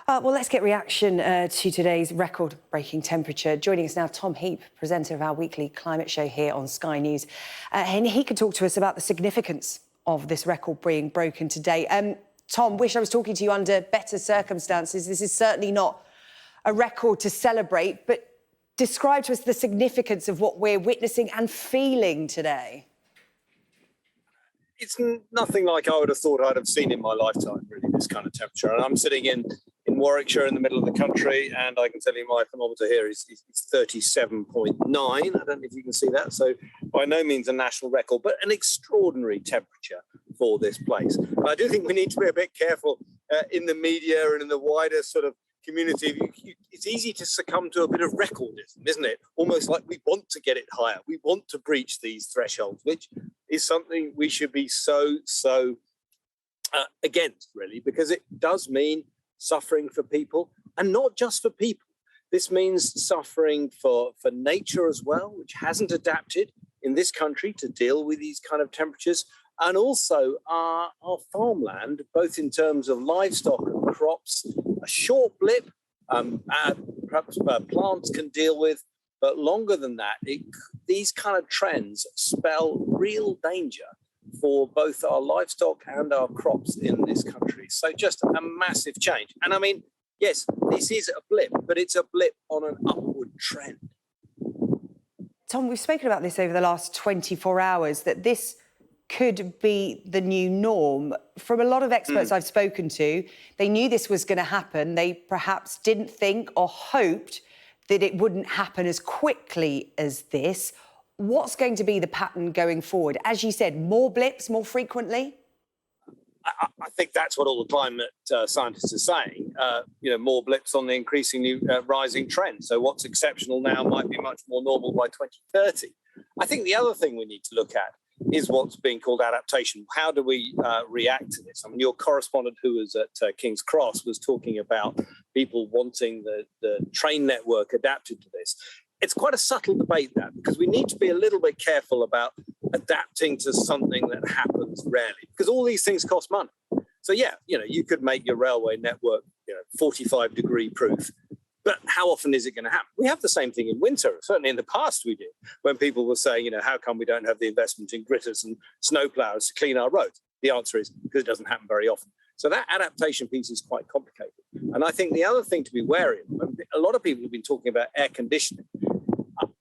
Well, let's get reaction to today's record-breaking temperature. Joining us now, Tom Heap, presenter of our weekly climate show here on Sky News. And he could talk to us about the significance of this record being broken today. Tom, wish I was talking to you under better circumstances. This is certainly not a record to celebrate, but describe to us the significance of what we're witnessing and feeling today. It's nothing like I would have thought I'd have seen in my lifetime, really, this kind of temperature. And I'm sitting in Warwickshire in the middle of the country, and I can tell you my thermometer here is 37.9. I don't know if you can see that. So by no means a national record, but an extraordinary temperature for this place. But I do think we need to be a bit careful in the media and in the wider sort of community. It's easy to succumb to a bit of recordism, isn't it? Almost like we want to get it higher. We want to breach these thresholds, which is something we should be so against, really, because it does mean suffering for people, and not just for people. This means suffering for nature as well, which hasn't adapted in this country to deal with these kind of temperatures, and also our farmland, both in terms of livestock and crops. A short blip, perhaps plants can deal with, but longer than that, these kind of trends spell real danger for both our livestock and our crops in this country. So just a massive change. And I mean, yes, this is a blip, but it's a blip on an upward trend. Tom, we've spoken about this over the last 24 hours, that this could be the new norm. From a lot of experts I've spoken to, they knew this was going to happen. They perhaps didn't think or hoped that it wouldn't happen as quickly as this. What's going to be the pattern going forward? As you said, more blips, more frequently? I think that's what all the climate scientists are saying. More blips on the increasingly rising trend. So what's exceptional now might be much more normal by 2030. I think the other thing we need to look at is what's being called adaptation. How do we react to this? I mean, your correspondent who was at King's Cross was talking about people wanting the train network adapted to this. It's quite a subtle debate, that, because we need to be a little bit careful about adapting to something that happens rarely, because all these things cost money. So, yeah, you could make your railway network 45-degree proof, but how often is it going to happen? We have the same thing in winter. Certainly in the past we did, when people were saying, how come we don't have the investment in gritters and snowplows to clean our roads? The answer is because it doesn't happen very often. So that adaptation piece is quite complicated. And I think the other thing to be wary of, a lot of people have been talking about air conditioning.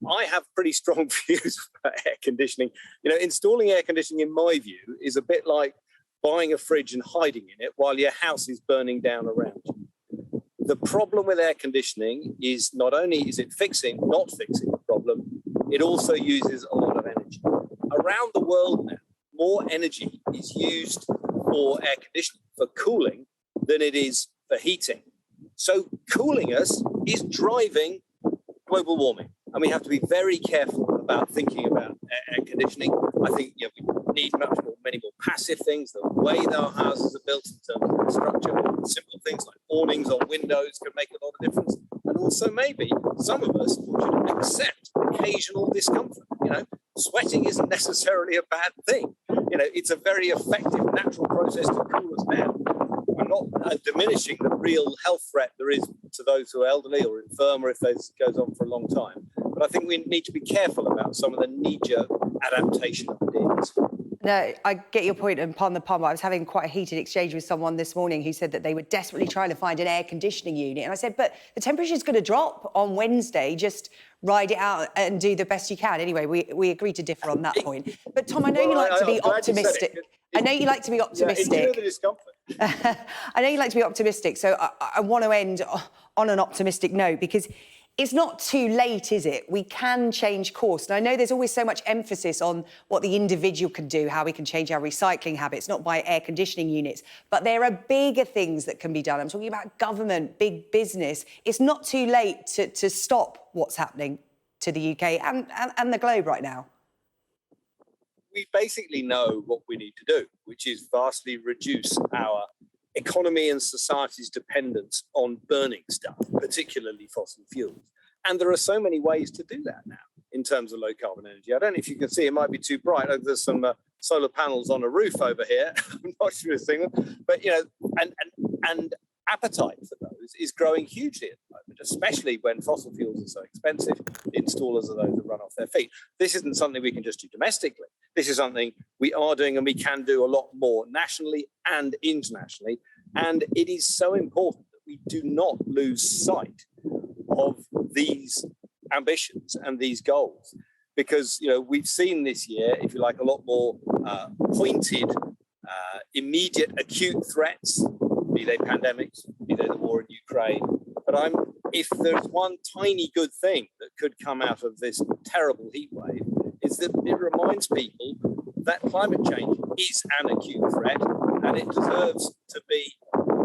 I have pretty strong views about air conditioning. Installing air conditioning, in my view, is a bit like buying a fridge and hiding in it while your house is burning down around you. The problem with air conditioning is not only is it not fixing the problem, it also uses a lot of energy. Around the world now, more energy is used for air conditioning, for cooling, than it is for heating. So cooling us is driving global warming. And we have to be very careful about thinking about air conditioning. I think we need many more passive things. The way that our houses are built in terms of the structure, simple things like awnings on windows can make a lot of difference. And also maybe some of us should accept occasional discomfort. Sweating isn't necessarily a bad thing. It's a very effective natural process to cool us down. I'm not diminishing the real health threat there is to those who are elderly or infirm, or if this goes on for a long time. But I think we need to be careful about some of the knee-jerk adaptation ideas. No, I get your point, and pardon the pun, I was having quite a heated exchange with someone this morning who said that they were desperately trying to find an air conditioning unit. And I said, but the temperature's going to drop on Wednesday. Just ride it out and do the best you can. Anyway, we agree to differ on that point. But, Tom, I know you like to be optimistic. I know you like to be optimistic. Yeah, enjoy the discomfort. I know you like to be optimistic, so I want to end on an optimistic note, because it's not too late, is it? We can change course. And I know there's always so much emphasis on what the individual can do, how we can change our recycling habits, not by air conditioning units. But there are bigger things that can be done. I'm talking about government, big business. It's not too late to stop what's happening to the UK and the globe right now. We basically know what we need to do, which is vastly reduce our economy and society's dependence on burning stuff, particularly fossil fuels. And there are so many ways to do that now in terms of low carbon energy. I don't know if you can see, it might be too bright. Oh, there's some solar panels on a roof over here. I'm not sure it's a thing, but and appetite for those is growing hugely at the moment, especially when fossil fuels are so expensive. Installers are those that run off their feet. This isn't something we can just do domestically. This is something we are doing, and we can do a lot more nationally and internationally. And it is so important that we do not lose sight of these ambitions and these goals, because we've seen this year, if you like, a lot more pointed, immediate, acute threats, be they pandemics, be they the war in Ukraine. But if there's one tiny good thing that could come out of this terrible heat wave, is that it reminds people that climate change is an acute threat, and it deserves to be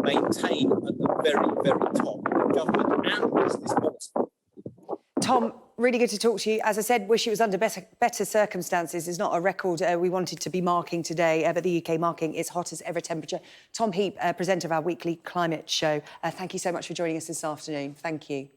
maintained at the very, very top of government and business policy. Tom, really good to talk to you. As I said, wish it was under better circumstances. It's not a record we wanted to be marking today, but the UK marking its hottest ever temperature. Tom Heap, presenter of our weekly climate show. Thank you so much for joining us this afternoon. Thank you.